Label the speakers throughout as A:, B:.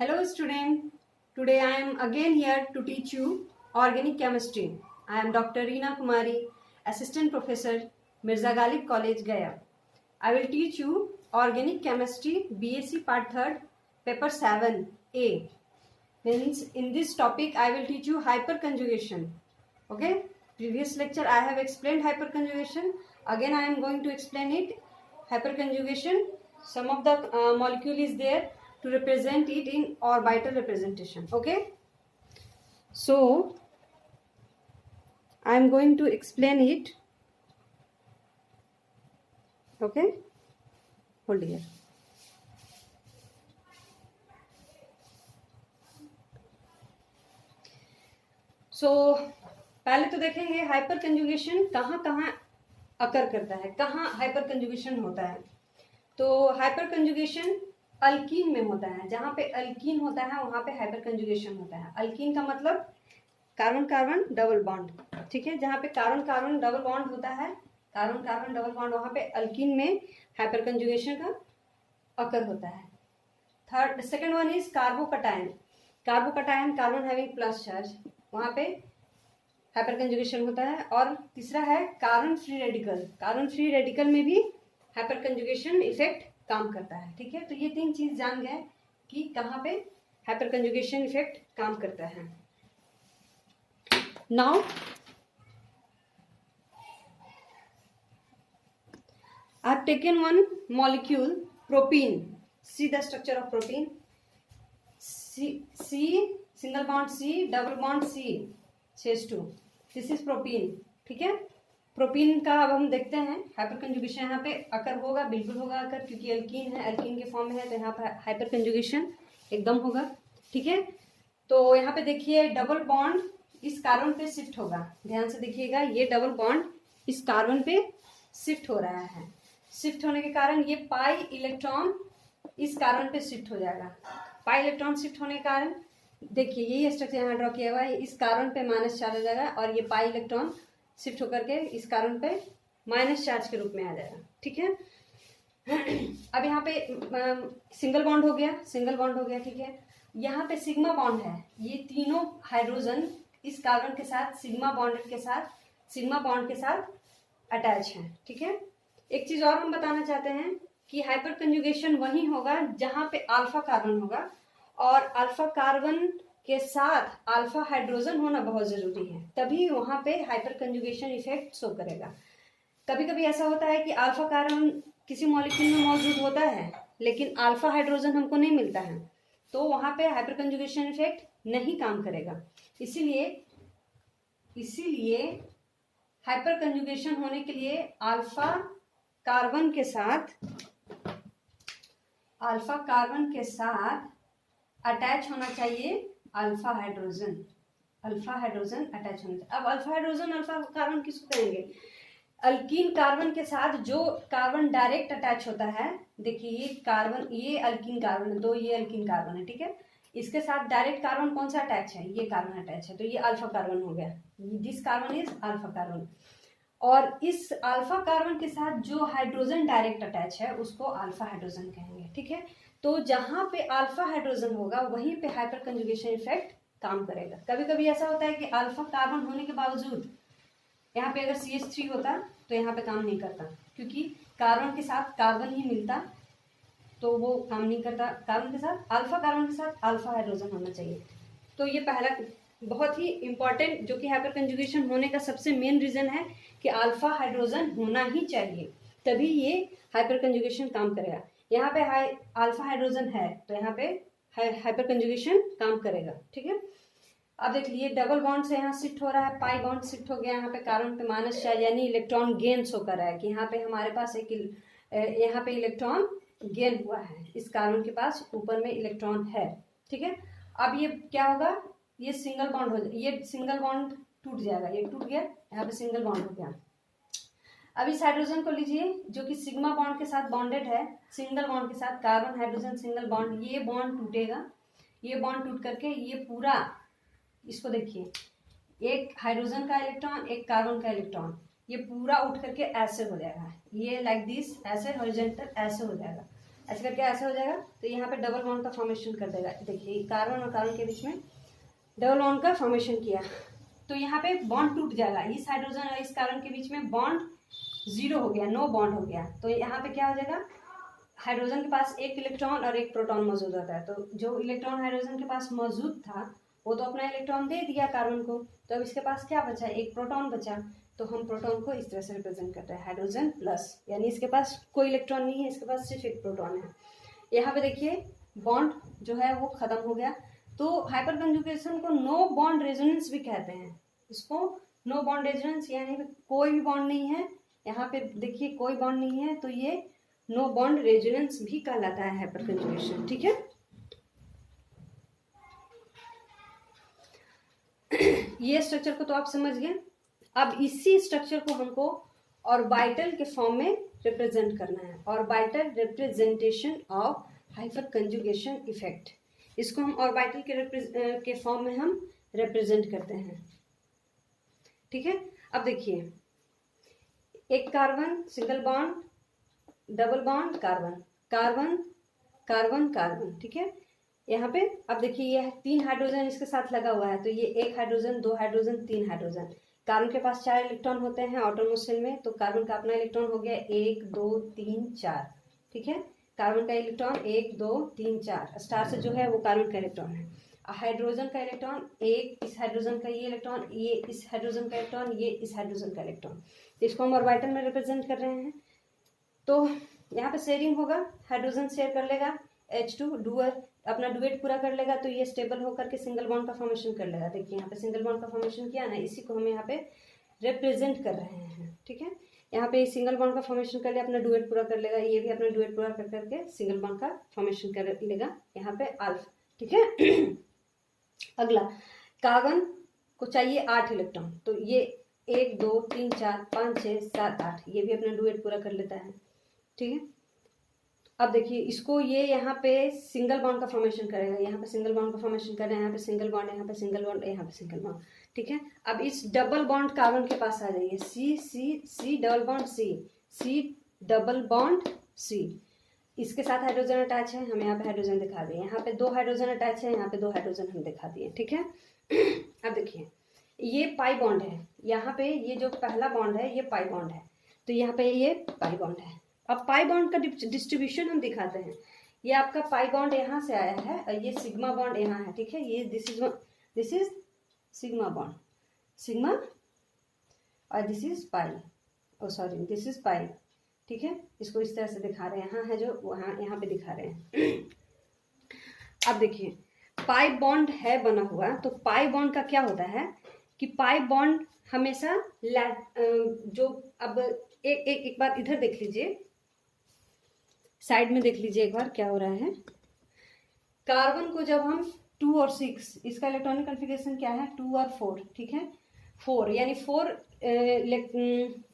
A: Hello student, today I am again here to teach you organic chemistry. I am Dr. Reena Kumari, Assistant Professor, Mirza Ghalib College, Gaya. I will teach you organic chemistry BSc Part 3rd, Paper 7A. Means in this topic I will teach you hyperconjugation. Okay, previous lecture I have explained hyperconjugation. Again I am going to explain it. Hyperconjugation, some of the molecule is there to represent it in orbital representation. Okay, so I am going to explain it. Okay, hold here. So पहले तो देखेंगे hyper conjugation कहाँ कहाँ अकर करता है, कहाँ hyper conjugation होता है. तो हाइपर कंजुगेशन अल्कीन में होता है. जहाँ पे अल्कीन होता है वहाँ पे हाइपर कंजुगेशन होता है. अल्कीन का मतलब कार्बन कार्बन डबल बॉन्ड, ठीक है. जहाँ पे कार्बन कार्बन डबल बॉन्ड होता है, कार्बन कार्बन डबल बॉन्ड, वहाँ पे अल्कीन में हाइपर कंजुगेशन का अकर होता है. Second one is carbocation. Carbocation carbon having plus charge, वहाँ पे हाइपर कंजुगेशन होता है. और तीसरा है carbon free radical. Carbon free radical में भी हाइपर कंजुगेशन इफेक्ट काम करता है, ठीक है. तो ये तीन चीज जान गए कि कहाँ पे हाइपर कंजुगेशन इफेक्ट काम करता है. Now I have taken one molecule, propene. See the structure of propene. C single bond C, double bond C, CH2. This is propene, ठीक है. प्रोपीन का अब हम देखते हैं हाइपर कंजुगेशन. यहाँ पे अकर होगा, बिल्कुल होगा अकर, क्योंकि अल्कीन है, अल्कीन के फॉर्म में है, तो यहाँ पे हाइपर कंजुगेशन एकदम होगा, ठीक है. तो यहाँ पे देखिए डबल बॉन्ड इस कार्बन पे शिफ्ट होगा. ध्यान से देखिएगा, ये डबल बॉन्ड इस कार्बन पे शिफ्ट हो रहा है. शिफ्ट होने के कारण ये पाई इलेक्ट्रॉन इस कार्बन पे शिफ्ट हो जाएगा. पाई इलेक्ट्रॉन शिफ्ट होने के कारण देखिए यही स्ट्रक्चर यहाँ ड्रॉ किया हुआ है. इस कार्बन पे माइनस चार्ज हो जाएगा और ये पाई इलेक्ट्रॉन शिफ्ट होकर के इस कार्बन पे माइनस चार्ज के रूप में आ जाएगा, ठीक है. अब यहाँ पे सिंगल बॉन्ड हो गया, सिंगल बॉन्ड हो गया, ठीक है. यहाँ पे सिग्मा बॉन्ड है. ये तीनों हाइड्रोजन इस कार्बन के साथ सिग्मा बॉन्ड के साथ अटैच है, ठीक है. एक चीज और हम बताना चाहते हैं कि हाइपर कंजुगेशन वही होगा जहां पे अल्फा कार्बन होगा, और अल्फा कार्बन के साथ अल्फा हाइड्रोजन होना बहुत जरूरी है, तभी वहां पे हाइपर कंजुगेशन इफेक्ट शो करेगा. कभी कभी ऐसा होता है कि अल्फा कार्बन किसी मॉलिक्यूल में मौजूद होता है लेकिन अल्फा हाइड्रोजन हमको नहीं मिलता है, तो वहां पे हाइपर कंजुगेशन इफेक्ट नहीं काम करेगा. इसीलिए हाइपर कंजुगेशन होने के लिए अल्फा कार्बन के साथ अटैच होना चाहिए अल्फा हाइड्रोजन अटैच होना चाहिए. अब अल्फा हाइड्रोजन अल्फा कार्बन किसको कहेंगे? अल्कीन कार्बन के साथ जो कार्बन डायरेक्ट अटैच होता है. देखिए ये कार्बन, ये अल्कीन कार्बन है, तो ये अल्कीन कार्बन है, ठीक है. इसके साथ डायरेक्ट कार्बन कौन सा अटैच है? ये कार्बन अटैच है, तो ये अल्फा कार्बन हो गया. This carbon is alpha carbon. और इस अल्फा कार्बन के साथ जो हाइड्रोजन डायरेक्ट अटैच है उसको अल्फा हाइड्रोजन कहेंगे, ठीक है. तो जहां पे अल्फा हाइड्रोजन होगा वहीं पे हाइपर कंजुगेशन इफेक्ट काम करेगा. कभी कभी ऐसा होता है कि अल्फा कार्बन होने के बावजूद यहाँ पे अगर CH3 होता तो यहाँ पे काम नहीं करता, क्योंकि कार्बन के साथ कार्बन ही मिलता, तो वो काम नहीं करता. कार्बन के साथ अल्फा हाइड्रोजन होना चाहिए. तो ये पहला बहुत ही इंपॉर्टेंट, जो कि हाइपर कंजुगेशन होने का सबसे मेन रीजन है कि अल्फा हाइड्रोजन होना ही चाहिए, तभी ये हाइपर कंजुगेशन काम करेगा. यहाँ पे अल्फा हाइड्रोजन है तो यहाँ पे हाइपर कंजुगेशन काम करेगा, ठीक है. अब देख लिए डबल बॉन्ड से यहाँ शिफ्ट हो रहा है, पाई बॉन्ड शिफ्ट हो गया. यहाँ पे कार्बन पे माइनस चार्ज यानी इलेक्ट्रॉन गेन शो कर रहा है कि यहाँ पे हमारे पास यहाँ पे इलेक्ट्रॉन गेन हुआ है. इस कार्बन के पास ऊपर में इलेक्ट्रॉन है, ठीक है. अब ये क्या होगा? ये सिंगल बॉन्ड हो जाए, ये सिंगल बॉन्ड टूट जाएगा, ये टूट गया, यहाँ पे सिंगल बॉन्ड हो गया. अब इस हाइड्रोजन को लीजिए जो कि सिग्मा बॉन्ड के साथ बॉन्डेड है, सिंगल बॉन्ड के साथ कार्बन हाइड्रोजन सिंगल बॉन्ड. ये बॉन्ड टूटेगा, ये बॉन्ड टूट करके ये पूरा, इसको देखिए, एक हाइड्रोजन का इलेक्ट्रॉन एक कार्बन का इलेक्ट्रॉन, ये पूरा उठ करके ऐसे हो जाएगा. ये लाइक दिस, ऐसे हॉरिजॉन्टल ऐसे हो जाएगा. ऐसे करके ऐसा हो जाएगा, तो यहाँ पे डबल बॉन्ड का फॉर्मेशन कर देगा। देखिए कार्बन और कार्बन के बीच में डबल बॉन्ड का फॉर्मेशन किया, तो यहाँ पे बॉन्ड टूट जाएगा। इस हाइड्रोजन और इस कार्बन के बीच में बॉन्ड जीरो हो गया, नो बॉन्ड हो गया। तो यहाँ पे क्या हो जाएगा, हाइड्रोजन के पास एक इलेक्ट्रॉन और एक प्रोटॉन मौजूद होता है। तो जो इलेक्ट्रॉन हाइड्रोजन के पास मौजूद था वो तो अपना इलेक्ट्रॉन दे दिया कार्बन को, तो अब इसके पास क्या बचा, एक प्रोटॉन बचा। तो हम प्रोटॉन को इस तरह से रिप्रेजेंट करते हैं, हाइड्रोजन प्लस, यानी इसके पास कोई इलेक्ट्रॉन नहीं है, इसके पास सिर्फ एक प्रोटॉन है। यहाँ पे देखिए बॉन्ड जो है वो खत्म हो गया। तो हाइपर कंजुगेशन को नो बॉन्ड रेजोनेंस भी कहते हैं। इसको नो बॉन्ड रेजोनेंस यानी कोई भी बॉन्ड नहीं है, यहाँ पे देखिए कोई बॉन्ड नहीं है, तो ये नो बॉन्ड रेजोनेंस भी कहलाता है हाइपर कंजुगेशन। ठीक है, ये स्ट्रक्चर को तो आप समझ गए। अब इसी स्ट्रक्चर को हमको ऑर्बिटल के फॉर्म में रिप्रेजेंट करना है, orbital representation of hyper conjugation effect. इसको हम ऑर्बिटल के फॉर्म में हम रिप्रेजेंट करते हैं। ठीक है, अब देखिए एक carbon, single bond, double bond, carbon carbon carbon carbon. ठीक है, यहाँ पे अब देखिए ये 3 हाइड्रोजन इसके साथ लगा हुआ है, तो ये 1 हाइड्रोजन, 2 हाइड्रोजन, 3 हाइड्रोजन। कार्बन के पास 4 इलेक्ट्रॉन होते हैं ऑटोनोमस शेल में, तो कार्बन का अपना इलेक्ट्रॉन हो गया 1 2 3 4। ठीक है, कार्बन का इलेक्ट्रॉन 1 2 3 4, स्टार से जो है वो कार्बन का इलेक्ट्रॉन है। हाइड्रोजन का इलेक्ट्रॉन एक, इस हाइड्रोजन का ये इलेक्ट्रॉन, ये इस हाइड्रोजन का इलेक्ट्रॉन, ये इस हाइड्रोजन का इलेक्ट्रॉन। तो इसको हम ऑर्बिटल में रिप्रेजेंट कर रहे हैं। तो यहाँ पे शेयरिंग होगा, हाइड्रोजन शेयर कर लेगा H2 डुअर, अपना डुएट पूरा कर लेगा, तो ये स्टेबल होकर के सिंगल बॉन्ड का फॉर्मेशन कर लेगा। देखिए यहाँ पे सिंगल बॉन्ड का फॉर्मेशन किया ना, इसी को हम यहाँ पे रिप्रेजेंट कर रहे हैं। ठीक है, यहाँ पे सिंगल बॉन्ड का फॉर्मेशन कर लिया, अपना डुएट पूरा कर लेगा, ये भी अपना डुएट पूरा कर करके सिंगल बॉन्ड का फॉर्मेशन कर लेगा यहाँ पे अल्फ। ठीक है, अगला कार्बन को चाहिए 8 इलेक्ट्रॉन, तो ये 1 2 3 4 5 6 7 8, ये भी अपना डुएट पूरा कर लेता है। ठीक है, अब देखिए इसको ये यहाँ पे सिंगल बॉन्ड का फॉर्मेशन करेगा, यहाँ पे सिंगल बॉन्ड का फॉर्मेशन कर रहे हैं, यहाँ पे सिंगल बॉन्ड, यहाँ पे सिंगल बॉन्ड, यहाँ पे सिंगल बॉन्ड। ठीक है, अब इस डबल बॉन्ड कार्बन के पास आ जाइए, C C C double bond C, C double bond C, इसके साथ हाइड्रोजन अटैच है, हम यहाँ पे हाइड्रोजन दिखा दिए, यहाँ पे 2 हाइड्रोजन अटैच है, यहाँ पे 2 हाइड्रोजन हम दिखा दिए। ठीक है, अब देखिए ये पाई बॉन्ड है, यहाँ पे ये जो पहला बॉन्ड है ये पाई बॉन्ड है, तो यहाँ पे ये पाई बॉन्ड है। अब पाई बॉन्ड का डिस्ट्रीब्यूशन हम दिखाते हैं। ये आपका पाई बॉन्ड यहाँ से आया है और ये सिग्मा बॉन्ड यहाँ है। ठीक है, ये this is sigma bond, sigma, और this is pi, oh sorry this is pi. ठीक है, इसको इस तरह से दिखा रहे हैं, यहाँ है जो वहाँ यहाँ पे दिखा रहे हैं। अब देखिए पाई बॉन्ड है बना हुआ, तो पाई बॉन्ड का क्या होता है कि पाई बॉन्ड हमेशा जो, अब एक बार इधर देख लीजिए, साइड में देख लीजिए एक बार क्या हो रहा है। कार्बन को जब हम 2 और 6, इसका इलेक्ट्रॉनिक कॉन्फ़िगरेशन क्या है 2 और 4। ठीक है, 4 यानी 4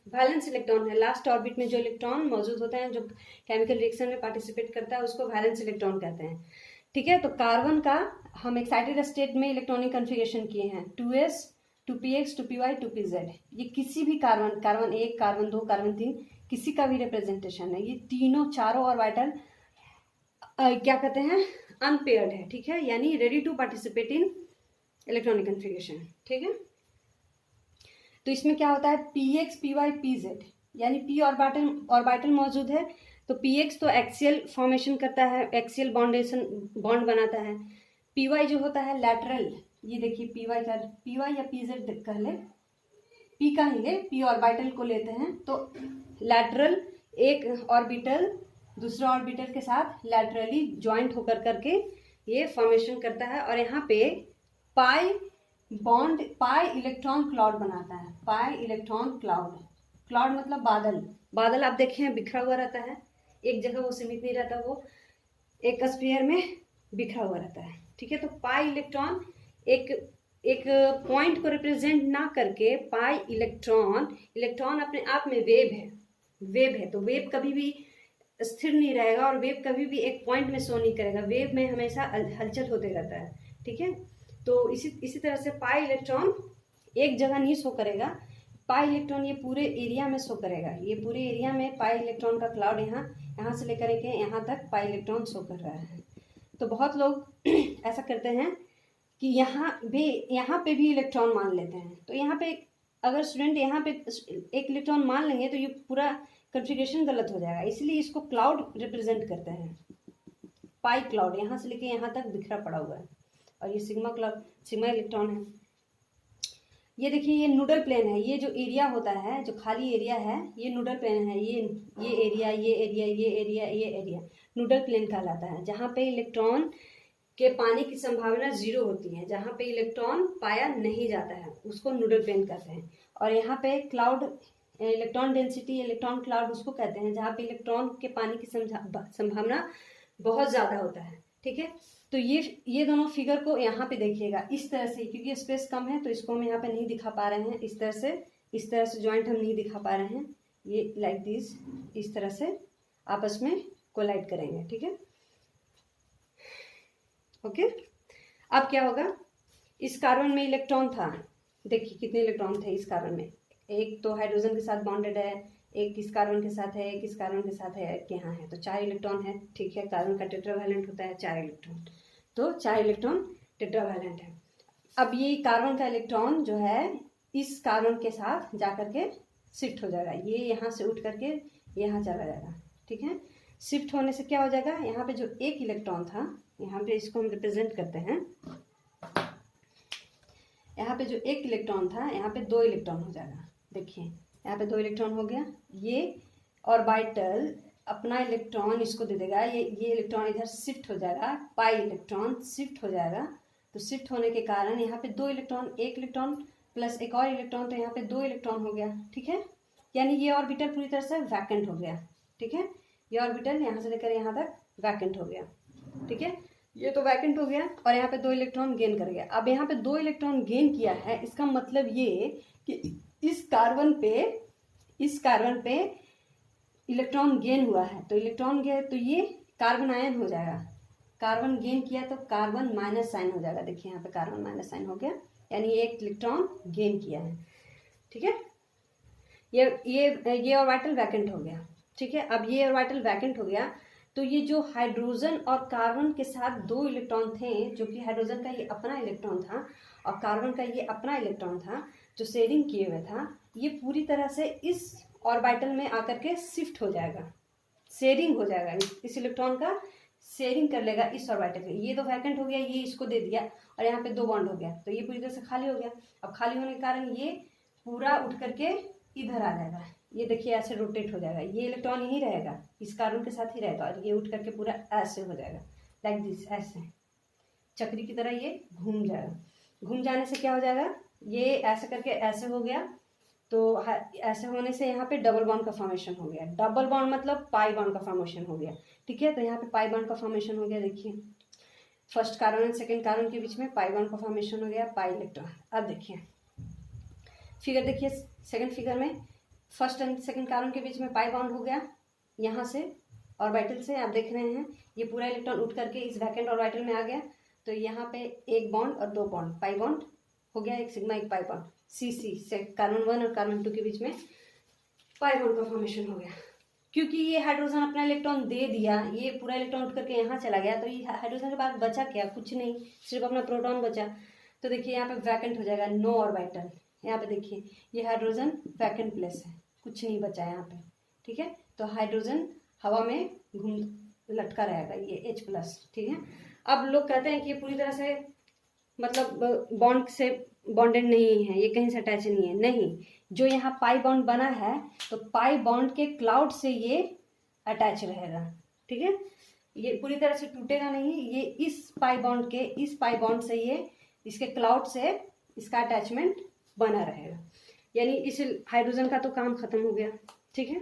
A: वैलेंस इलेक्ट्रॉन है, लास्ट ऑर्बिट में जो इलेक्ट्रॉन मौजूद होता है जो केमिकल रिएक्शन में पार्टिसिपेट करता है उसको वैलेंस इलेक्ट्रॉन कहते हैं। ठीक है, तो कार्बन का हम एक्साइटेड स्टेट में इलेक्ट्रॉनिक कॉन्फ़िगरेशन किए हैं 2s 2px 2py 2pz। ये किसी भी कार्बन, कार्बन 1 कार्बन 2 कार्बन 3 किसी का भी रिप्रेजेंटेशन है। ये तीनों चारों ऑर्बिटल क्या कहते हैं अनपेयर्ड है। ठीक है, यानी ready to participate in electronic configuration. ठीक है, तो इसमें क्या होता है px py pz, यानी p ऑर्बिटल मौजूद है, तो px तो एक्सियल फॉर्मेशन करता है, एक्सियल बॉन्ड बनाता है। py जो होता है लैटरल, ये देखिए py या pz कह ले, p का ही ले, p ऑर्बिटल को लेते हैं, तो लैटरल एक ऑर्बिटल दूसरे ऑर्बिटल के साथ लैटरली ज्वाइंट होकर करके ये फॉर्मेशन करता है, और यहाँ पे pi bond, pi electron cloud बनाता है। पाई इलेक्ट्रॉन क्लाउड, क्लाउड मतलब बादल, बादल आप देखें बिखरा हुआ रहता है, एक जगह वो सीमित नहीं रहता, वो एक स्फीयर में बिखरा हुआ रहता है। ठीक है, तो पाई इलेक्ट्रॉन एक पॉइंट को रिप्रेजेंट ना करके पाई इलेक्ट्रॉन अपने आप में वेव है, तो वेव कभी भी स्थिर नहीं रहेगा और वेव कभी भी एक पॉइंट में शो नहीं करेगा, वेव में हमेशा हलचल होते रहता है। ठीक है, तो इसी तरह से पाई इलेक्ट्रॉन एक जगह नहीं शो करेगा, पाई इलेक्ट्रॉन ये पूरे एरिया में शो करेगा, ये पूरे एरिया में पाई इलेक्ट्रॉन का क्लाउड यहाँ से लेकर के यहाँ तक पाई इलेक्ट्रॉन शो कर रहा है। तो बहुत लोग ऐसा करते हैं कि यहाँ पे भी इलेक्ट्रॉन मान लेते हैं। तो यहाँ पे अगर स्टूडेंट यहाँ पे एक इलेक्ट्रॉन मान लेंगे तो ये पूरा कॉन्फ़िगरेशन गलत हो जाएगा, इसलिए इसको क्लाउड रिप्रेजेंट करते हैं। पाई क्लाउड यहाँ से लेके यहाँ तक बिखरा पड़ा हुआ है, और ये सिग्मा क्लाउड, सिग्मा इलेक्ट्रॉन है। ये देखिए ये नूडल प्लेन है, ये जो एरिया होता है, जो खाली एरिया है, ये नूडल प्लेन है। ये एरिया, ये एरिया, ये एरिया, ये एरिया नूडल प्लेन कहलाता है। जहाँ पे इलेक्ट्रॉन के पाने की संभावना 0 होती है, जहाँ पे इलेक्ट्रॉन पाया नहीं जाता है, उसको नूडल प्लेन कहते हैं। और यहाँ पे cloud, electron density, electron cloud उसको कहते हैं जहाँ पे इलेक्ट्रॉन के पाने की संभावना बहुत ज़्यादा होता है। ठीक है, तो ये दोनों फिगर को यहाँ पे देखिएगा इस तरह से, क्योंकि स्पेस कम है तो इसको हम यहाँ पे नहीं दिखा पा रहे हैं। इस तरह से जॉइंट हम नहीं दिखा पा रहे हैं। ये लाइक दिस, इस तरह से आपस में कोलाइड करेंगे। ठीक है, ओके। अब क्या होगा, इस कार्बन में इलेक्ट्रॉन था, देखिए कितने इलेक्ट्रॉन थे इस कार्बन में। एक तो हाइड्रोजन के साथ बॉन्डेड है, एक इस कार्बन के साथ है, एक इस कार्बन के साथ है, एक यहाँ है, तो 4 इलेक्ट्रॉन है। ठीक है, कार्बन का टेट्रावैलेंट होता है 4 इलेक्ट्रॉन, तो 4 इलेक्ट्रॉन टेट्रावैलेंट है। अब ये कार्बन का इलेक्ट्रॉन जो है इस कार्बन के साथ जाकर के शिफ्ट हो जाएगा, ये यहाँ से उठ करके यहाँ चला जाएगा। ठीक है, शिफ्ट होने से क्या हो जाएगा, यहाँ पे जो एक इलेक्ट्रॉन था, यहाँ पे इसको हम रिप्रेजेंट करते हैं, यहाँ पे जो एक इलेक्ट्रॉन था यहाँ पे 2 इलेक्ट्रॉन हो जाएगा। देखिए यहाँ पे 2 इलेक्ट्रॉन हो गया। ये ऑर्बिटल अपना इलेक्ट्रॉन इसको दे देगा, ये इलेक्ट्रॉन इधर शिफ्ट हो जाएगा, पाई इलेक्ट्रॉन शिफ्ट हो जाएगा। तो शिफ्ट होने के कारण यहाँ पे 2 इलेक्ट्रॉन, एक इलेक्ट्रॉन प्लस एक और इलेक्ट्रॉन, तो यहाँ पे 2 इलेक्ट्रॉन हो गया। ठीक है, यानी ये ऑर्बिटल पूरी तरह से वैकेंट हो गया। ठीक है, ये ऑर्बिटल यहाँ से लेकर यहाँ तक वैकेंट हो गया। ठीक है, ये तो वैकेंट हो गया और यहाँ पे 2 इलेक्ट्रॉन गेन कर गया। अब यहाँ पे 2 इलेक्ट्रॉन गेन किया है, इसका मतलब ये कि इस कार्बन पे इलेक्ट्रॉन गेन हुआ है। तो इलेक्ट्रॉन गेन, तो ये कार्बन आयन हो जाएगा। कार्बन गेन किया तो कार्बन माइनस साइन हो जाएगा। देखिए यहाँ पे कार्बन माइनस साइन हो गया, यानी ये एक इलेक्ट्रॉन गेन किया है। ठीक है, ये ऑर्बिटल वैकेंट हो गया। ठीक है, अब ये ऑर्बिटल वैकेंट हो गया तो ये जो हाइड्रोजन और कार्बन के साथ 2 इलेक्ट्रॉन थे, जो कि हाइड्रोजन का ये अपना इलेक्ट्रॉन था और कार्बन का ये अपना इलेक्ट्रॉन था जो शेयरिंग किए हुए था, ये पूरी तरह से इस ऑर्बिटल में आकर के शिफ्ट हो जाएगा, शेयरिंग हो जाएगा। इस इलेक्ट्रॉन का शेयरिंग कर लेगा इस ऑर्बिटल में। ये तो वैकेंट हो गया, ये इसको दे दिया और यहाँ पे 2 बॉन्ड हो गया, तो ये पूरी तरह से खाली हो गया। अब खाली होने के कारण ये पूरा उठ करके इधर आ जाएगा। ये देखिए ऐसे रोटेट हो जाएगा, ये इलेक्ट्रॉन यहीं रहेगा, इस कार्बन के साथ ही रहेगा और ये उठ करके पूरा ऐसे हो जाएगा, लाइक दिस, ऐसे चक्री की तरह ये घूम जाएगा। घूम जाने से क्या हो जाएगा, ये ऐसे करके ऐसे हो गया, तो ऐसे होने से यहाँ पे डबल बॉन्ड का फॉर्मेशन हो गया। डबल बॉन्ड मतलब पाई बॉन्ड का फॉर्मेशन हो गया। ठीक है, तो यहाँ पे पाई बॉन्ड का फॉर्मेशन हो गया। देखिए first carbon and second carbon के बीच में पाई बॉन्ड का फॉर्मेशन हो गया, पाई इलेक्ट्रॉन। अब देखिए फिगर, देखिए सेकंड फिगर में फर्स्ट एंड सेकंड कार्बन के बीच में पाई बॉन्ड हो गया, यहाँ से ऑर्बिटल से आप देख रहे हैं ये पूरा इलेक्ट्रॉन उठ करके इस वैकेंट ऑर्बिटल में आ गया। तो यहाँ पे एक बॉन्ड और 2 बॉन्ड, पाई बॉन्ड हो गया, एक सिग्मा एक पाई बॉन्ड, CC से कार्बन 1 और कार्बन 2 के बीच में पाई बॉन्ड का फॉर्मेशन हो गया। क्योंकि ये हाइड्रोजन अपना इलेक्ट्रॉन दे दिया, ये पूरा इलेक्ट्रॉन उठ करके यहाँ चला गया, तो ये हाइड्रोजन के बाद बचा क्या, कुछ नहीं, सिर्फ अपना प्रोटॉन बचा। तो देखिए यहाँ पे वैकेंट हो जाएगा, नो ऑर्बिटल। यहाँ पे देखिए ये हाइड्रोजन वैकेंट प्लेस है, कुछ नहीं बचा यहाँ पे। ठीक है, तो हाइड्रोजन हवा में घूम लटका रहेगा, ये H+। ठीक है, अब लोग कहते हैं कि ये पूरी तरह से मतलब बॉन्ड से बॉन्डेड नहीं है, ये कहीं से अटैच नहीं है। नहीं, जो यहाँ पाई बॉन्ड बना है तो पाई बॉन्ड के क्लाउड से ये अटैच रहेगा। ठीक है, ये पूरी तरह से टूटेगा नहीं, ये इस पाई बॉन्ड से ये इसके क्लाउड से इसका अटैचमेंट बना रहेगा, यानी इस हाइड्रोजन का तो काम खत्म हो गया। ठीक है,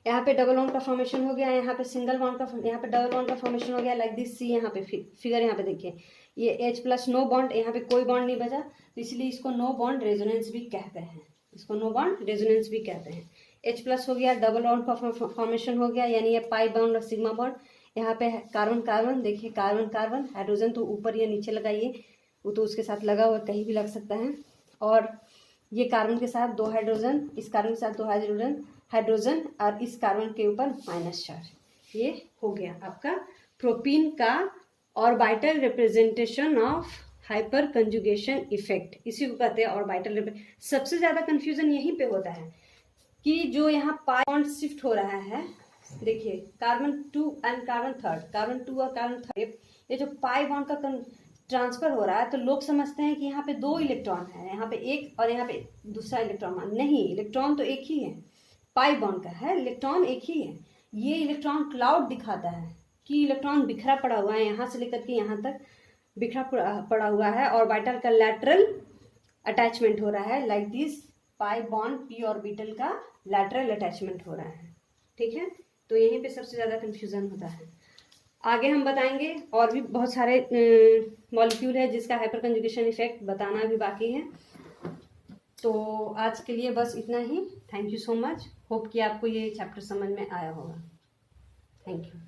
A: यहाँ पे डबल बॉन्ड का फॉर्मेशन हो गया, यहाँ पे सिंगल बॉन्ड का, यहाँ पे डबल बॉन्ड का फॉर्मेशन हो गया, लाइक दिस। सी यहाँ पे फिगर यहाँ पे देखिए ये H+, नो बॉन्ड, यहाँ पे कोई बॉन्ड नहीं बचा, तो इसलिए इसको नो बॉन्ड रेजोनेंस भी कहते हैं, इसको नो बॉन्ड रेजोनेंस भी कहते हैं। H+ हो गया, डबल बॉन्ड का फॉर्मेशन हो गया, यानी ये पाई बॉन्ड और सिग्मा बॉन्ड। यहाँ पे कार्बन कार्बन, देखिए कार्बन कार्बन, हाइड्रोजन तो ऊपर या नीचे लगाइए, वो तो उसके साथ लगा हुआ कहीं भी लग सकता है। और ये कार्बन के साथ 2 हाइड्रोजन, इस कार्बन के साथ 2 हाइड्रोजन और इस कार्बन के ऊपर माइनस चार्ज। ये हो गया आपका प्रोपीन का orbital representation of hyper conjugation effect, इसी को कहते हैं ऑर्बिटल। सबसे ज्यादा कंफ्यूजन यहीं पे होता है कि जो यहाँ पाई बॉन्ड शिफ्ट हो रहा है, देखिए कार्बन 2 एंड कार्बन 3, कार्बन 2 और कार्बन 3, ये जो पाई बॉन्ड का ट्रांसफर हो रहा है तो लोग समझते हैं कि यहाँ पे 2 इलेक्ट्रॉन है, यहाँ पे एक और यहाँ पे दूसरा इलेक्ट्रॉन। नहीं, इलेक्ट्रॉन तो एक ही है, पाई बॉन्ड का है, इलेक्ट्रॉन एक ही है। ये इलेक्ट्रॉन क्लाउड दिखाता है कि इलेक्ट्रॉन बिखरा पड़ा हुआ है, यहाँ से लेकर के यहाँ तक बिखरा पड़ा हुआ है। ऑर्बिटल का लैटरल अटैचमेंट हो रहा है, like this pi bond P orbital का लैटरल अटैचमेंट हो रहा है। ठीक है, तो यहीं पे सबसे ज़्यादा कंफ्यूजन होता है। आगे हम बताएंगे और भी बहुत सारे मॉलिक्यूल है जिसका हाइपर कंजुगेशन इफेक्ट बताना भी बाकी है। तो आज के लिए बस इतना ही। Thank you so much. Hope कि आपको ये चैप्टर समझ में आया होगा। Thank you.